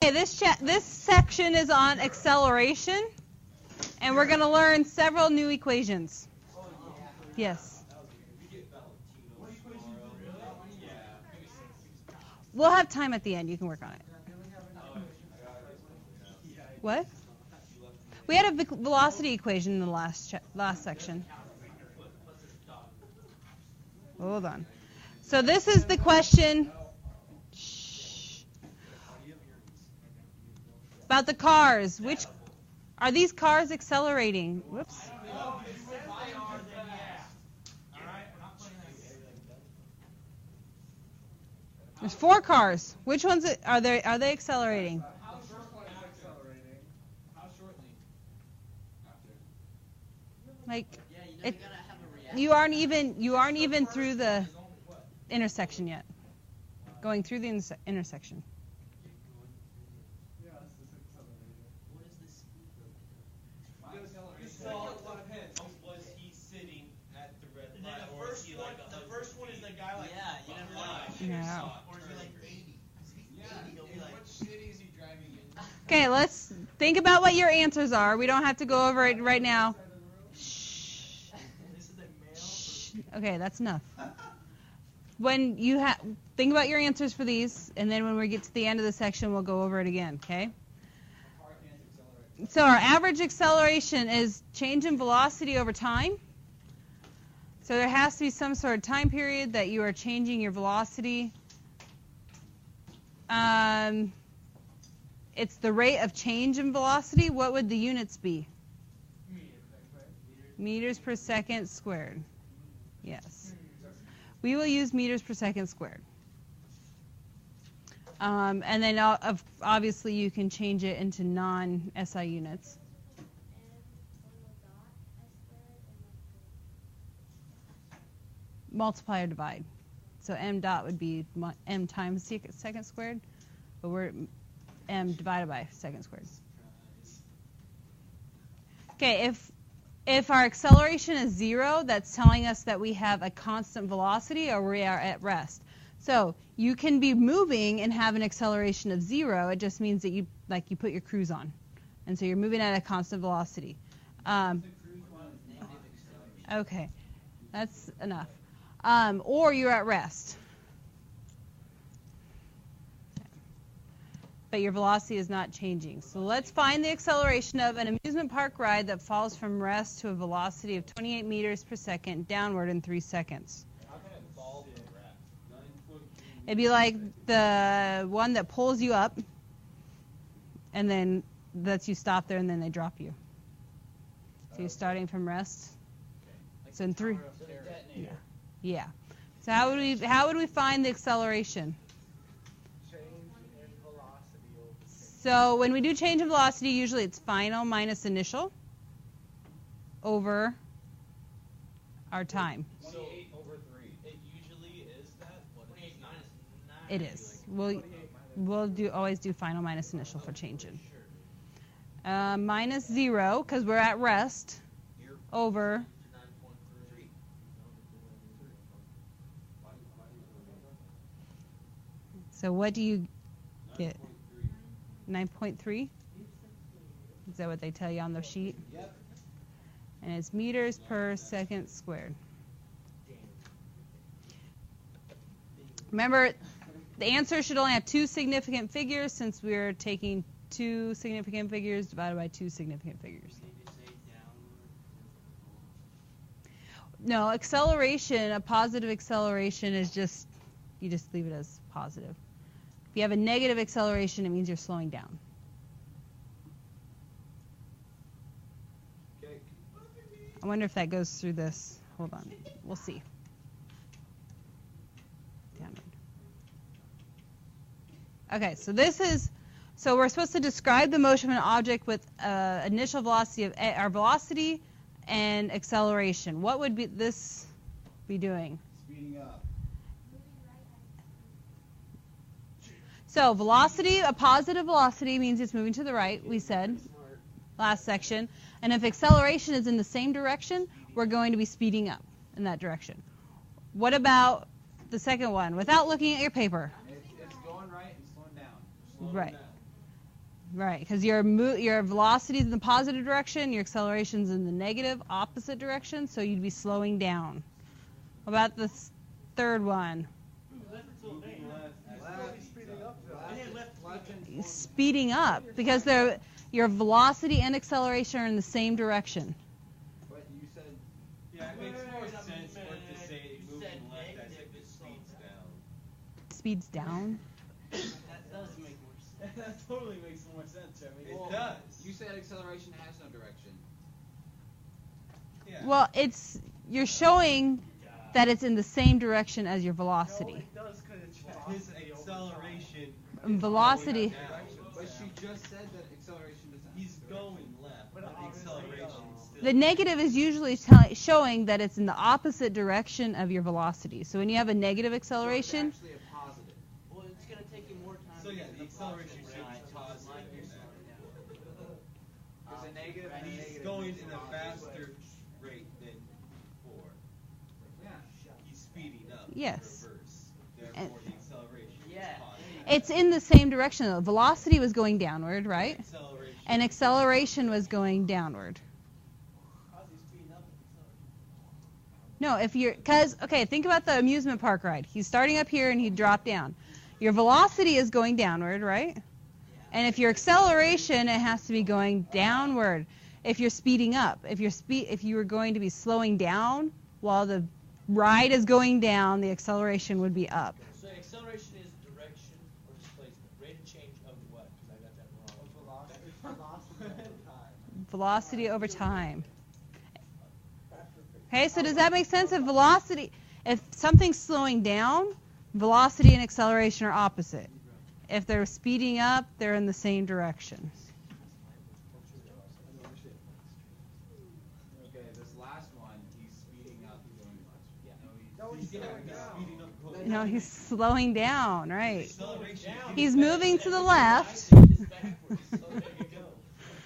Okay, this section is on acceleration, and we're going to learn several new equations. Yes. We'll have time at the end. You can work on it. What? We had a velocity equation in the last section. Hold on. So this is the question about the cars. Which are these cars accelerating? Whoops. There's 4 cars. Which ones are they accelerating? How shortly is accelerating? How shortly? Like you aren't even through the intersection yet. Going through the intersection. Yeah, this is accelerating. What is this speed? Was he sitting at the red And then light, the or first is he one, like the first one is the guy like you never Yeah. or is he like 80? Yeah, in which city is he driving in? Okay, let's think about what your answers are. We don't have to go over it right now. Shh. This is a male. Okay, that's enough. When you think about your answers for these, and then when we get to the end of the section, we'll go over it again, okay? So our average acceleration is change in velocity over time. So there has to be some sort of time period that you are changing your velocity. It's the rate of change in velocity. What would the units be? Meters per second squared. Yes. We will use meters per second squared. And then obviously you can change it into non-SI units. Multiply or divide. So m dot would be m times second squared, but we're m divided by second squared. Okay, if our acceleration is 0, that's telling us that we have a constant velocity or we are at rest. So you can be moving and have an acceleration of 0. It just means that you put your cruise on, and so you're moving at a constant velocity. Okay, that's enough. Or you're at rest. But your velocity is not changing. So let's find the acceleration of an amusement park ride that falls from rest to a velocity of 28 meters per second downward in 3 seconds. How can it fall from rest? It'd be like the one that pulls you up and then lets you stop there and then they drop you. So you're starting from rest. So in 3. Yeah. So how would we find the acceleration? So when we do change in velocity, usually it's final minus initial over our time. 28 over 3. It usually is that? What is it? 9. It is. We'll always do final minus initial for changing. Minus 0, because we're at rest, over. So what do you get? 9.3? Is that what they tell you on the sheet? Yep. And it's meters per second squared. Remember, the answer should only have 2 significant figures since we're taking 2 significant figures divided by 2 significant figures. No, acceleration, a positive acceleration is just, you just leave it as positive. If you have a negative acceleration, it means you're slowing down. I wonder if that goes through this. Hold on. We'll see. Downward. Okay, so we're supposed to describe the motion of an object with initial velocity of our velocity and acceleration. What would this be doing? Speeding up. So velocity, a positive velocity means it's moving to the right, we said last section. And if acceleration is in the same direction, we're going to be speeding up in that direction. What about the second one? Without looking at your paper. It's going right and slowing down. Right. Right, because your velocity is in the positive direction, your acceleration's in the negative, opposite direction, so you'd be slowing down. What about the third one? Speeding up, because your velocity and acceleration are in the same direction. But you said. Yeah, it makes more sense for it to say it moves left as if it speeds down. Speeds down? That does make more sense. That totally makes more sense, Jeremy. It does. You said acceleration has no direction. Yeah. Well, you're showing that it's in the same direction as your velocity. His acceleration. Velocity. is going down. But she just said that acceleration doesn't. He's going left, but the acceleration still. The negative is usually showing that it's in the opposite direction of your velocity. So when you have a negative acceleration, It's actually a positive. Well, it's gonna take you more time. So to yeah, get the acceleration positive should be side, so positive it's like in you're that. slowing down. There's a negative and a He's negative. going makes in it a positive. faster rate than before. Yeah. He's speeding up. Yes. In reverse. And- Therefore, the acceleration Yeah. is positive. it's in the same direction though. Velocity was going downward, right? Acceleration. And acceleration was going downward. How's he speeding up with acceleration? No, okay, think about the amusement park ride. He's starting up here and he dropped down. Your velocity is going downward, right? And if your acceleration, it has to be going downward. If you're speeding up, if you were going to be slowing down while the ride is going down, the acceleration would be up. So acceleration is direction or displacement. Rate of change of what? Because I got that wrong. Velocity over time. Okay, so does that make sense? If something's slowing down, velocity and acceleration are opposite. If they're speeding up, they're in the same direction. Okay, this last one, he's speeding up, going left. He's speeding up. Going No, he's slowing down, right? Acceleration. He's moving to the left. It's backwards. So there you go.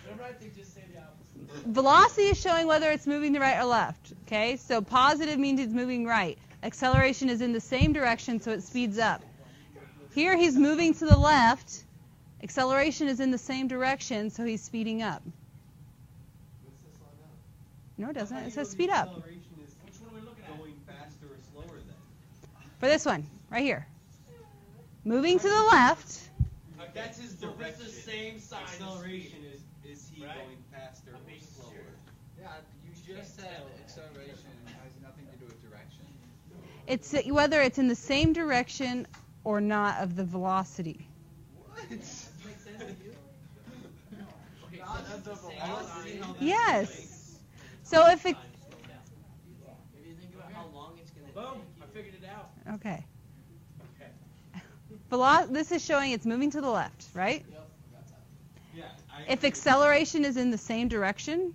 Whenever I think, just say the opposite. Velocity is showing whether it's moving to right or left. Okay, so positive means it's moving right. Acceleration is in the same direction, so it speeds up. Here he's moving to the left. Acceleration is in the same direction, so he's speeding up. No, it doesn't. It says speed up. Acceleration is Which one are we looking at? going faster or slower then. For this one, right here. Moving to the left. That's his So direction. it's the same sign as Acceleration speed. is he Right? going faster I'm or making slower? sure. Yeah, you just said acceleration has nothing to do with direction. It's whether it's in the same direction or not of the velocity. Makes sense to you? Okay, Not so as that's a the same I don't sign. see how that Yes. relates. So if it, Time to slow down. If you think about how long it's gonna Boom! take I you. figured it out. okay. Okay. This is showing it's moving to the left, right? Yep, I got that. Yeah. If acceleration is in the same direction,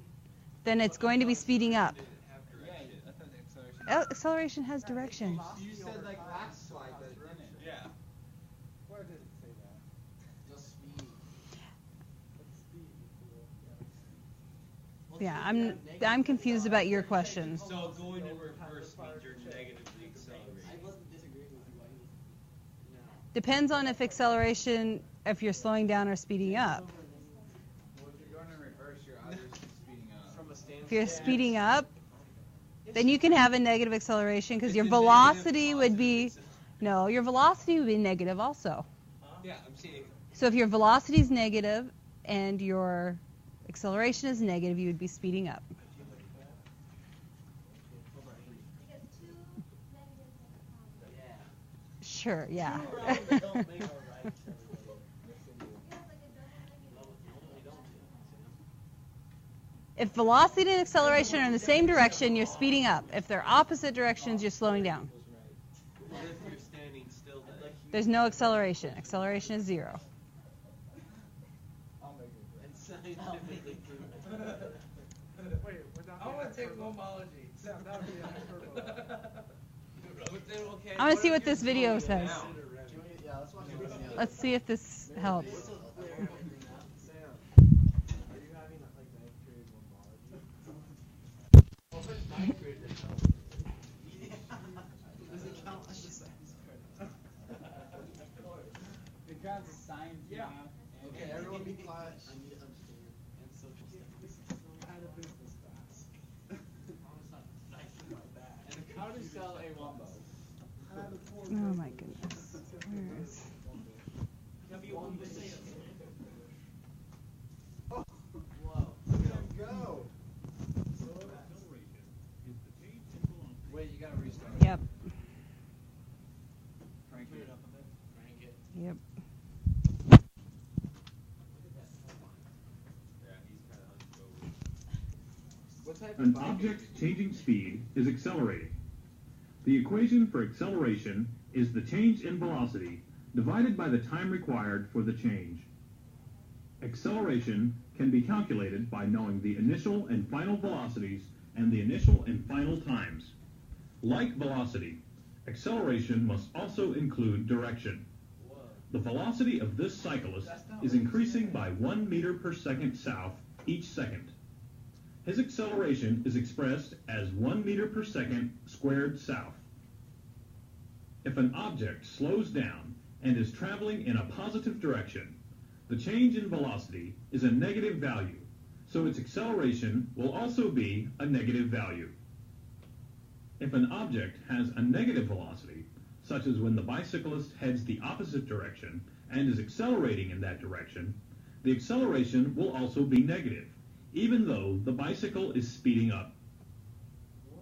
then it's going to be speeding up. Didn't have direction. I thought the acceleration. Acceleration has direction. You said like last slide that it didn't. Yeah. Where did it say that? Just speed. Well, Yeah, so I'm you have negative confused about your question. So going in reverse means you're negatively I accelerating. wasn't disagreeing with you. I was, no. Depends on if you're slowing down or speeding up. Well, if you're going in reverse, you're obviously speeding up. From a standstill. If you're speeding up, then you can have a negative acceleration because It's your a negative, velocity would be, positive no, your velocity would be negative also. Yeah, I'm saying. So if your velocity is negative and your acceleration is negative, you would be speeding up. Yeah. Sure, yeah. Two wrongs don't make a right, everybody. If velocity and acceleration are in the same direction, you're speeding up. If they're opposite directions, you're slowing down. What if you're standing still then? There's no acceleration. Acceleration is 0. And scientifically proven. I want to take homology. That would be Okay, I want to see if what you're this video slowing says. down? Yeah, let's watch the video. Let's see if this helps. This will clear everything up. Are you having like ninth grade homology? Does it count as a science card? It counts as science, Yeah. math, and Okay, everyone be quiet. I need to understand. And social studies. Out of business class. And how to sell a wombo. Oh my goodness. Where is? Oh, Whoa. look at him go. Wait, you gotta restart. Yep. Crank it. Crank it. Yep. Yeah, he's kind of unspoken. What type An of bike? object's changing speed is accelerating. The equation for acceleration is the change in velocity divided by the time required for the change. Acceleration can be calculated by knowing the initial and final velocities and the initial and final times. Like velocity, acceleration must also include direction. The velocity of this cyclist is increasing by 1 meter per second south each second. His acceleration is expressed as 1 meter per second squared south. If an object slows down and is traveling in a positive direction, the change in velocity is a negative value, so its acceleration will also be a negative value. If an object has a negative velocity, such as when the bicyclist heads the opposite direction and is accelerating in that direction, the acceleration will also be negative, even though the bicycle is speeding up.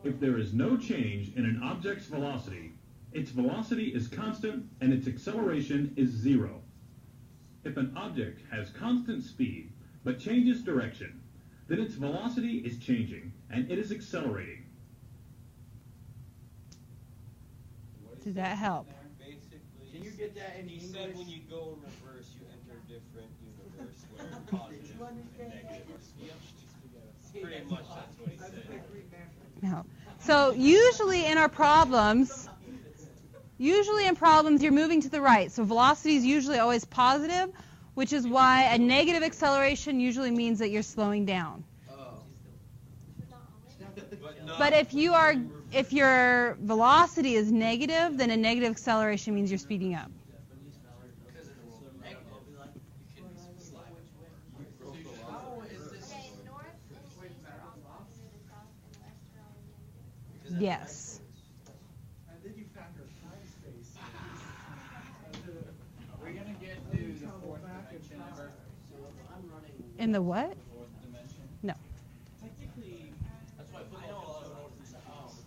If there is no change in an object's velocity, its velocity is constant and its acceleration is 0. If an object has constant speed but changes direction, then its velocity is changing and it is accelerating. Did that help? Basically, Can you get that in he English? said when you go in reverse, you enter a different universe where positive and negative are switched. Pretty much that's what he said. No. So usually in problems, you're moving to the right. So velocity is usually always positive, which is why a negative acceleration usually means that you're slowing down. But if your velocity is negative, then a negative acceleration means you're speeding up. Yes. And then you factor time space. We're gonna get to the fourth dimension ever. I'm running. In the what? Fourth dimension. No. Technically, that's why football fields are north and south.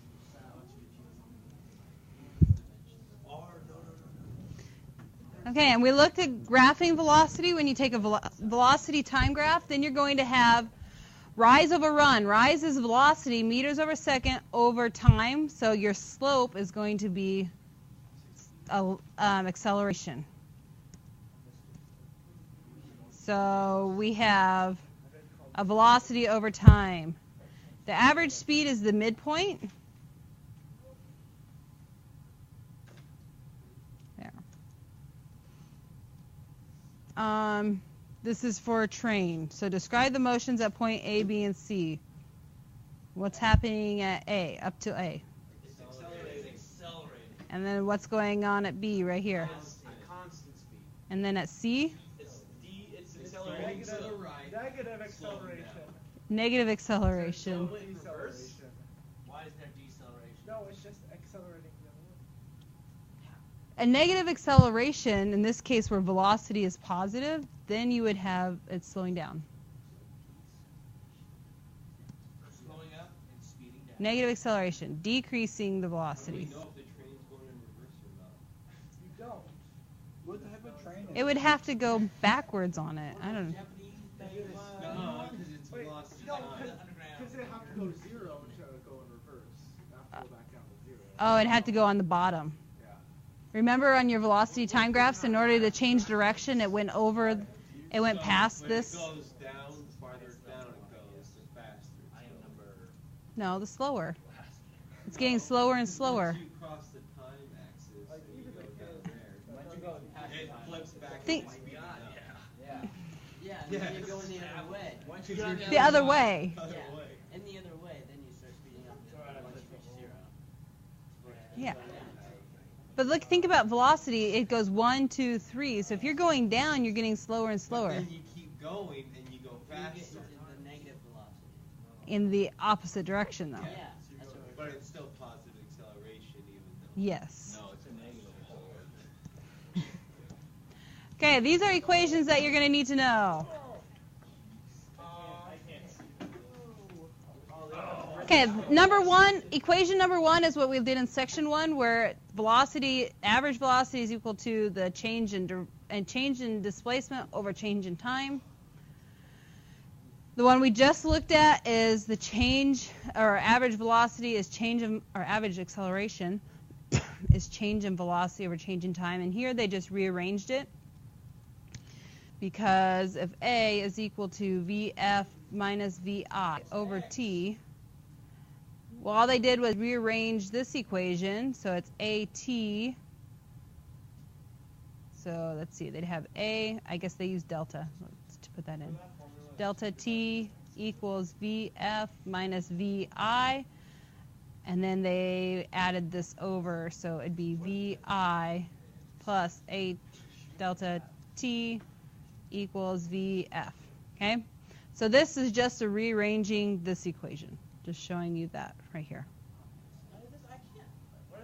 Okay, and we looked at graphing velocity. When you take a velocity time graph, then you're going to have rise over run. Rise is velocity, meters over second over time. So your slope is going to be acceleration. So we have a velocity over time. The average speed is the midpoint. There. This is for a train. So describe the motions at point A, B, and C. What's happening at A, up to A? It's accelerating. And then what's going on at B right here? A constant speed. And then at C? It's accelerating. Negative, to the right. negative acceleration. Negative acceleration. Deceleration. Why is there deceleration? No, it's just accelerating. A negative acceleration, in this case where velocity is positive, then you would have it slowing down. Slowing up and speeding down. Negative acceleration, decreasing the How do we velocity. know if the train's going in reverse or not? You don't. What type of train is It would have to go backwards on it. I don't know. No, because it's Wait, velocity. no, time. because it have to go to 0 to go in reverse. You have to go back down to 0. Oh, it had to go on the bottom. Yeah. Remember on your velocity time graphs, in order to change direction, it went past When this. It goes down, farther down it goes, the faster. I am number. No, the slower. It's getting slower and slower. Once you cross the time axis Like, and you even go if down it- there, Once you go past it time. flips back Think- and speeds up. Yeah. Yeah, and then you're going the other way. Once you The other way. Other Yeah. way. And the other way, then you start speeding up once you reach 0. Yeah. But look, think about velocity. It goes 1, 2, 3. So if you're going down, you're getting slower and But slower. then you keep going and you go You get faster. into the negative velocity. In the opposite direction, though. Yeah, that's what we're But it's still positive acceleration even though. Yes. No, it's a negative. Okay, these are equations that you're going to need to know. Okay, equation number one is what we did in section 1, where average velocity is equal to the change in displacement over change in time. The one we just looked at is the change, or average velocity is or average acceleration is change in velocity over change in time. And here they just rearranged it, because if A is equal to VF minus VI over T, well, all they did was rearrange this equation, so it's AT. So let's see, they'd have A, I guess they use delta. Let's put that in. Delta T equals VF minus VI, and then they added this over, so it'd be VI plus A delta T equals VF, okay? So this is just a rearranging this equation, just showing you that right here. I can't. What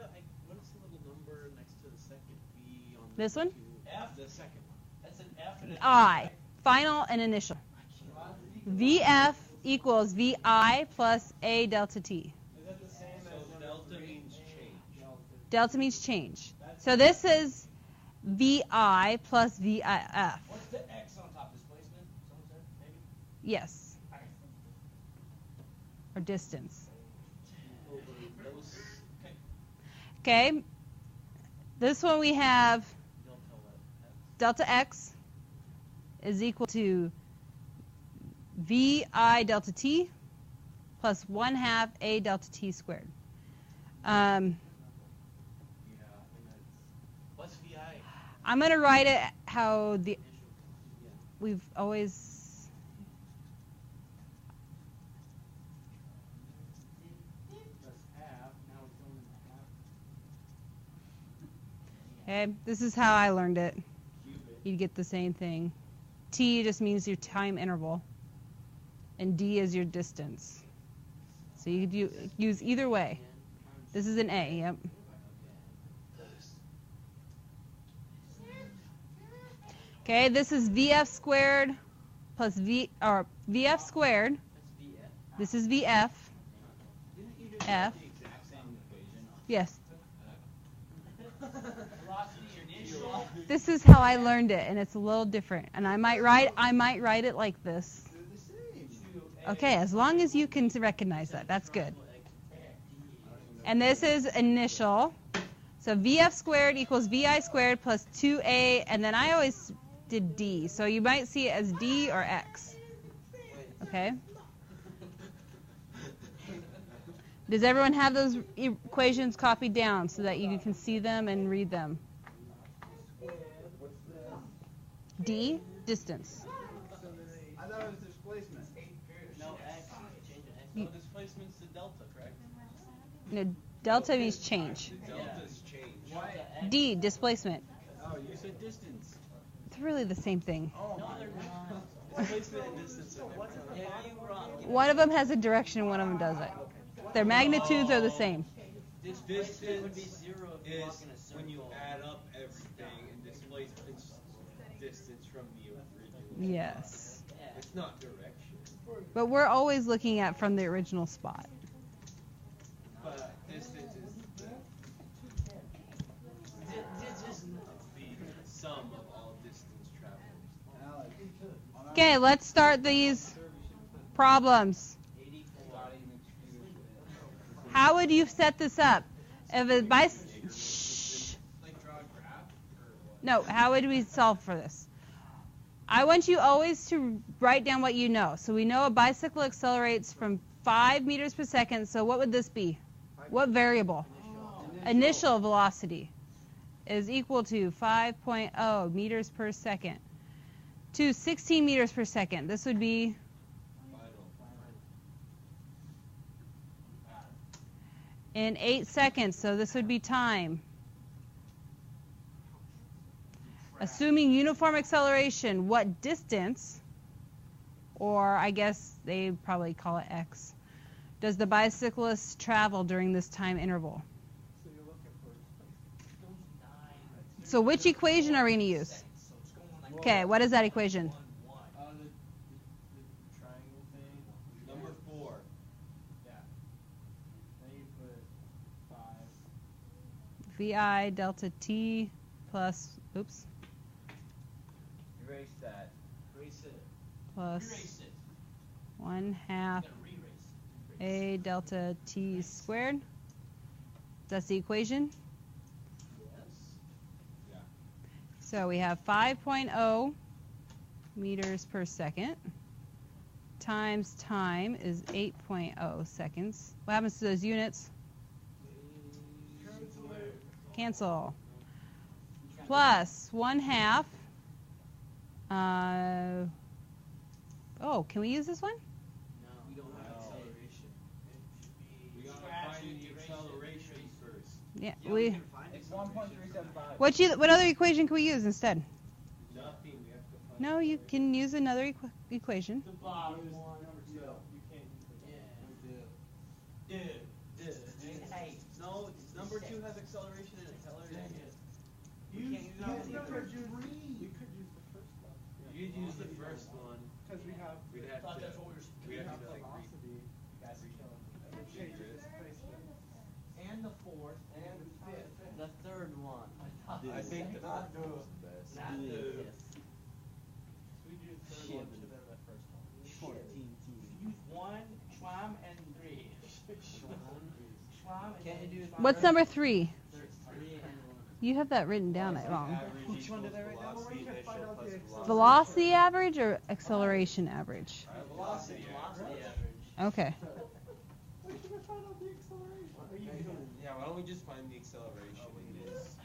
is the little number next to the second V on This one? F, the second one. That's an F and an I, final and initial. VF equals VI plus A delta T. Is that the same So delta means change. Delta means change. So this is VI plus VIF. What's the X on top? Displacement? Someone said, maybe? Yes. Or distance. Okay. This one we have delta X is equal to VI delta T plus 1/2 A delta T squared. What's VI? I'm going to write it how we've always... Okay, this is how I learned it. You'd get the same thing. T just means your time interval, and D is your distance. So you could use either way. This is an A, yep. Okay, this is VF squared plus VF squared. This is VF. F. Yes. This is how I learned it, and it's a little different. And I might write it like this. Okay, as long as you can recognize that, that's good. And this is initial. So VF squared equals VI squared plus 2A, and then I always did D. So you might see it as D or X. Okay? Does everyone have those equations copied down so that you can see them and read them? D, distance. I thought it was displacement. No X. Change the X. No, displacement's the delta, correct? No, delta means change. Delta's change. D, displacement. Oh, you said distance. It's really the same thing. Oh, No, they're not. Displacement and distance are different. Yeah, you wrong. One of them has a direction, one of them doesn't. Their magnitudes are the same. Displacement would be zero if you walk Is in a circle. when you add up everything, and displacement's distance from the original. Yes. Yeah. It's not direction. But we're always looking at from the original spot. But distance is the sum of all distance traveled. Okay, let's start these problems. How would you set this up? If a shh. like draw a graph? No, how would we solve for this? I want you always to write down what you know. So we know a bicycle accelerates from 5 meters per second. So what would this be? What variable? Initial velocity is equal to 5.0 meters per second to 16 meters per second. This would be in 8 seconds. So this would be time. Assuming uniform acceleration, what distance, or I guess they probably call it x, does the bicyclist travel during this time interval? So you're looking for Those 9. So which equation are we going to use? So it's going like Okay, what is that equation? 1, 1. The triangle thing. Number 4. Yeah. Then you put 5. VI delta t plus, oops, Erase that. Erase it. plus Erase it. 1/2 You gotta re-erase it. a delta t squared. That's the equation. Yes. So we have 5.0 meters per second times time is 8.0 seconds. What happens to those units? Cancel. Plus 1/2. Oh, can we use this one? No, we don't have No. acceleration. It should be. We gotta Scratch find it, the erase it, acceleration erase it. first. Yeah. It's 1.375. What other equation can we use instead? Nothing. We have to find. No, you can use another equation. The bottom Use one. number 2. You can't use the Yeah. Dude. Hey. No, number 2 has acceleration in it. Tell her Dang to it. You Use can't use number number 3. 3. We could use the first one. You'd use the first one. Because we have, We'd I have thought to. that's what we were supposed to We'd do. have to like velocity. You guys are killing me. And it changes displacement. And the 4th. And the 5th. The 3rd one. I think the Not first do. one's the best. Not do. We do the third Shit. one to them at first one. Use 1, Schwamm, and 3. Schwamm and Can't you do Schwamm. What's number 3? There's 3 and 1. You have that written down wrong. Which one did I write down? Where you can find out the acceleration. Velocity average or acceleration average? Velocity. Velocity average. Okay. We can find out the acceleration. Yeah, why don't we just find the acceleration in this?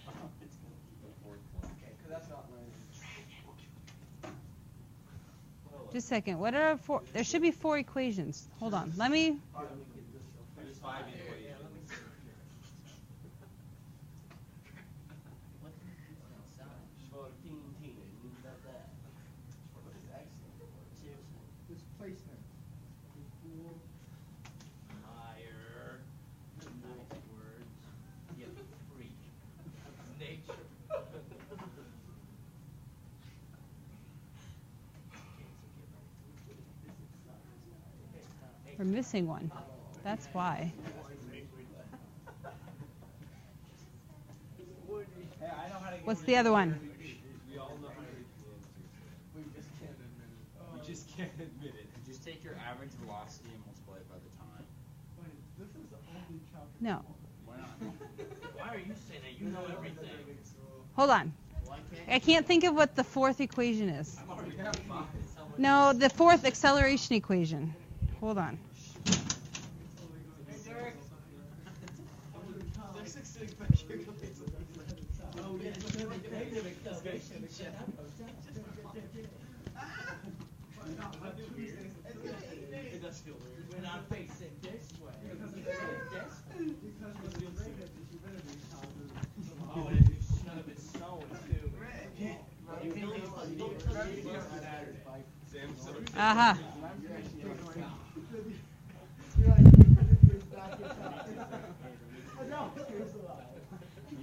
The fourth one. Because that's not right. Just a second. What are four? There should be 4 equations. Hold on. Let me. There's 5 equations. Displacement. Higher. Nice words. You freak. Nature. We're missing one. That's why. Hey, I know how to get What's rid the of other one? We all know how to get the answers. We just can't admit it. We just can't admit it. Just take your average velocity and multiply it by the time. Wait, this is the only calculation. No. Why not? Why are you saying that? You know everything. Hold on. Why can't I can't think of what the 4th equation is. I'm already thinking someone. No, the 4th acceleration equation. Hold on. Oh, yeah, it's negative acceleration. Shut up. It does feel weird. When I'm facing this way. Because you the say this way. because of the rate of the humidity causes. Oh, and it's none of it's snowing too. You can use Saturday. Sam's so Aha. You're like, you put your face back in time. I know, here's a lot.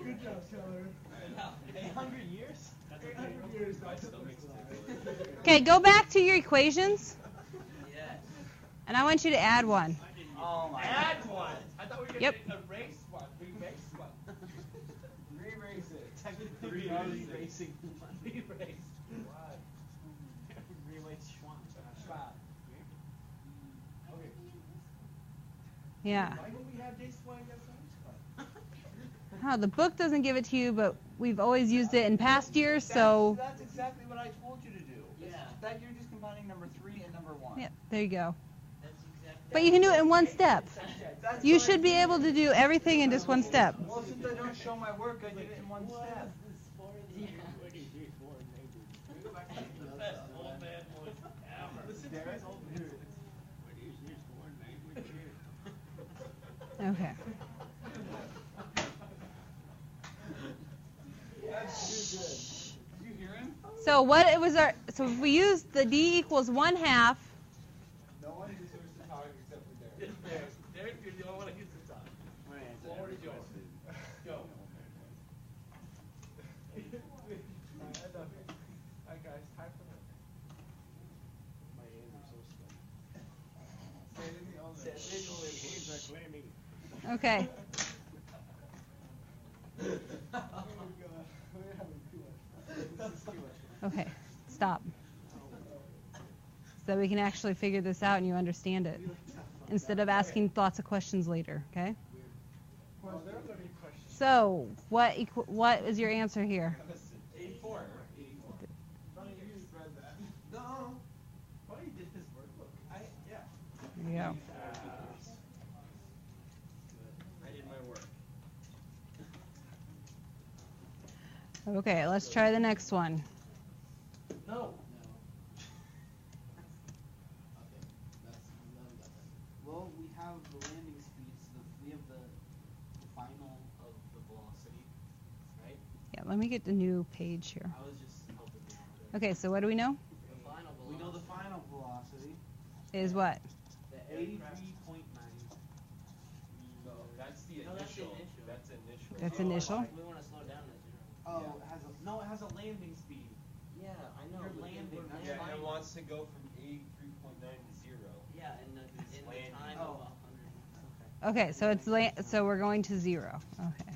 Good job, Keller. 800 years? 800 years. My stomach's tickling. Okay, go back to your equations, Yes. and I want you to add one. Oh my. Add one. I thought we were gonna Yep. erase one. Erase one. Re-erase it. Technically, Re-erase we are it. erasing one. Erase. Why? Erase Schwann. Schwann. Okay. Yeah. Why don't we have Jason Schwann get some? Oh, the book doesn't give it to you, but we've always used it in past years, so That's exactly what I told you to do. Yeah. That you're just combining number 3 and number 1. yeah, there you go. That's exactly. But you can do it in one step. That's You what I should be did. able to do everything in just one step. Well, since I don't show my work, I did it in one step. The best old man voice ever. Okay. That's too good. Did you hear So what it was our, so if we use the D equals 1/2, No one deserves to talk except for Derek. Derek, you're the only one who gets to talk. Floor is yours. Go. Alright guys, time for him. My hands are so still. okay. Okay, stop. So we can actually figure this out and you understand it. Instead of asking lots of questions later, okay? So, what is your answer here? 84. No. Funny you did his workbook. Yeah. There you go. I did my work. Okay, let's try the next one. No. Well, we have the landing speeds. We have the final of the velocity, right? Yeah, let me get the new page here. I was just helping you out. Okay, so what do we know? The final velocity. We know the final velocity. Is what? The 83.9. No, that's the No, that's the initial. initial. That's initial. That's initial. We want to slow down to 0. Oh, it has a landing speed. Yeah, I know. You're but landing, we're that's Yeah, fine. it wants to go from 83.9 to 0. Yeah, in the landing. time Oh. of 100. Okay, so it's so we're going to 0. Okay.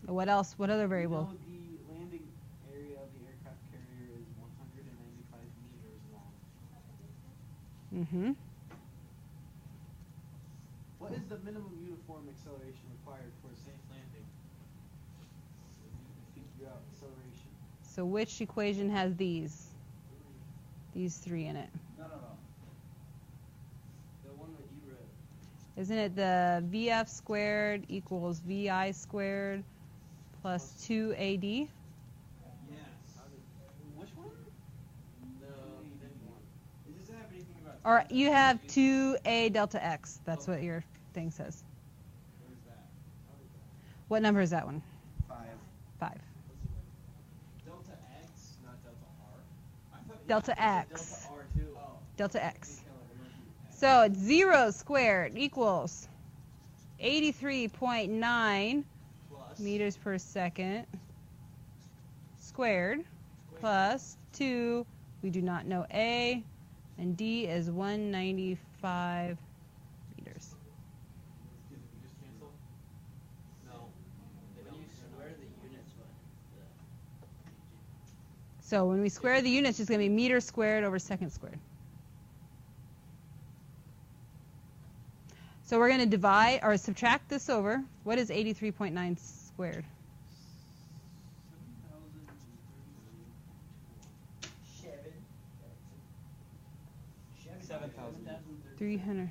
What else? What other variable? You know the landing area of the aircraft carrier is 195 meters long. Mm-hmm. What is the minimum uniform acceleration required for a safe landing? So you can figure out acceleration. So which equation has these? These 3 in it. No. The one that you wrote. Isn't it the VF squared equals VI squared plus 2AD? Yes. Which one? The big one. It doesn't have anything about. Or you have 2A delta X. That's what your thing says. What is that? What number is that one? 5. 5. Delta X, not delta R. I thought Delta X. Delta R too. Oh. Delta X. So it's 0 squared equals 83.9 Plus. meters per second squared plus 2, we do not know A, and D is 195 meters. Did we just cancel? No. When you square the units, what? So when we square the units, it's going to be meters squared over second squared. So we're going to divide or subtract this over. What is 83.9 squared? 7,000. 300.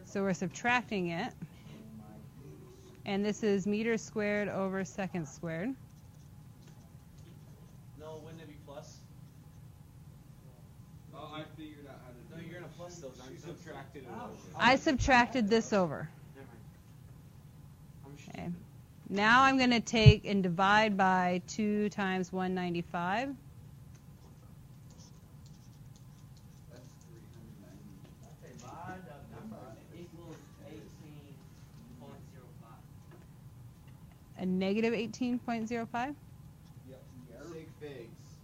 So we're subtracting it. And this is meters squared over seconds squared. No, wouldn't it be plus? Oh, I figured out how to do No, you're gonna plus those, aren't you? subtracted it over. I subtracted this over. Never mind. I'm Okay. Now I'm going to take and divide by 2 times 195. That's 390. Divide equals 18.05. A negative 18.05? Yep. Sig figs.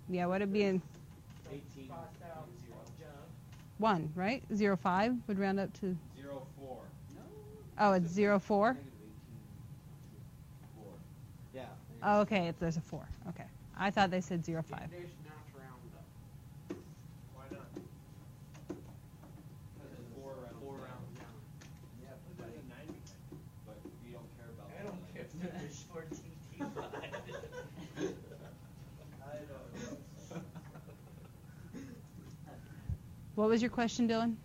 Yeah, what would be in 18. 1, right? 0.5 would round up to, 0.4. oh, it's 0.4? Negative 18. 4. Yeah. Oh, okay, there's a 4. Okay. I thought they said 0.5. There's not round up. Why not? Four rounds down. Yeah, but we don't care about I don't care if they're short TT5. I don't know. What was your question, Dylan?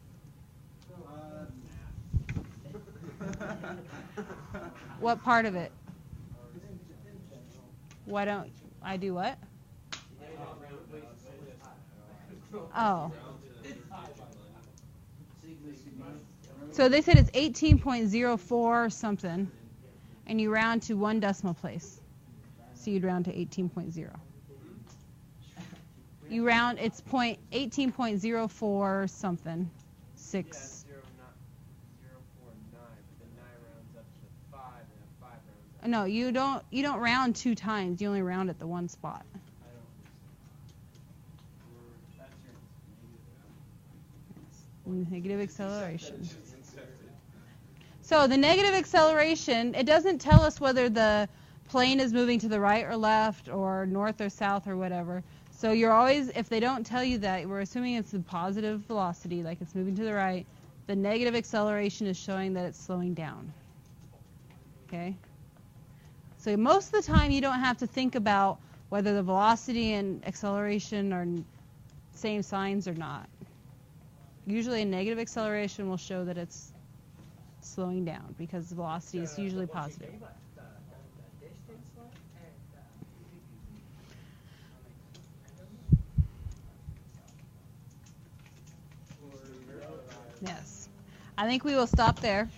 What part of it? Why don't I do what? Oh. So they said it's 18.04 something, and you round to 1 decimal place. So you'd round to 18.0. You round, it's 18.04 something, 6. Yeah, 0.049, but then 9 rounds up to 5, and then 5 rounds up. No, you don't round 2 times. You only round at the one spot. I don't understand. Negative acceleration. So the negative acceleration, it doesn't tell us whether the plane is moving to the right or left or north or south or whatever. So you're always, if they don't tell you that, we're assuming it's the positive velocity, like it's moving to the right. The negative acceleration is showing that it's slowing down. Okay? So most of the time you don't have to think about whether the velocity and acceleration are same signs or not. Usually a negative acceleration will show that it's slowing down because the velocity is usually positive. Yes. I think we will stop there.